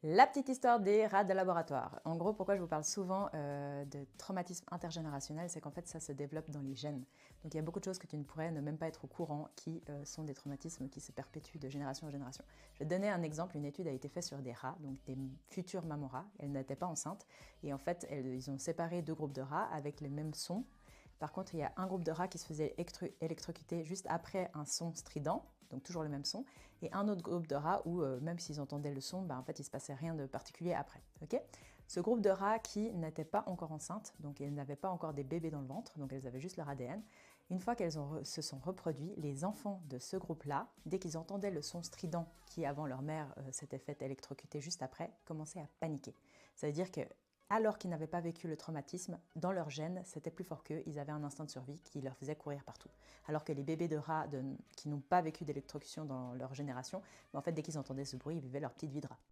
La petite histoire des rats de laboratoire. En gros, pourquoi je vous parle souvent de traumatisme intergénérationnel, c'est qu'en fait ça se développe dans les gènes. Donc il y a beaucoup de choses que tu ne pourrais ne même pas être au courant qui sont des traumatismes qui se perpétuent de génération en génération. Je vais te donner un exemple, une étude a été faite sur des rats, donc des futures mamans rats, elles n'étaient pas enceintes, et en fait ils ont séparé deux groupes de rats avec les mêmes sons. Par contre, il y a un groupe de rats qui se faisait électrocuter juste après un son strident, donc toujours le même son, et un autre groupe de rats où même s'ils entendaient le son, en fait il ne se passait rien de particulier après. Okay, ce groupe de rats qui n'étaient pas encore enceintes, donc elles n'avaient pas encore des bébés dans le ventre, donc elles avaient juste leur ADN, une fois qu'elles se sont reproduits, les enfants de ce groupe-là, dès qu'ils entendaient le son strident qui avant leur mère s'était fait électrocuter juste après, commençaient à paniquer. Ça veut dire que alors qu'ils n'avaient pas vécu le traumatisme, dans leur gène, c'était plus fort qu'eux, ils avaient un instinct de survie qui leur faisait courir partout. Alors que les bébés de rats qui n'ont pas vécu d'électrocution dans leur génération, en fait, dès qu'ils entendaient ce bruit, ils vivaient leur petite vie de rat.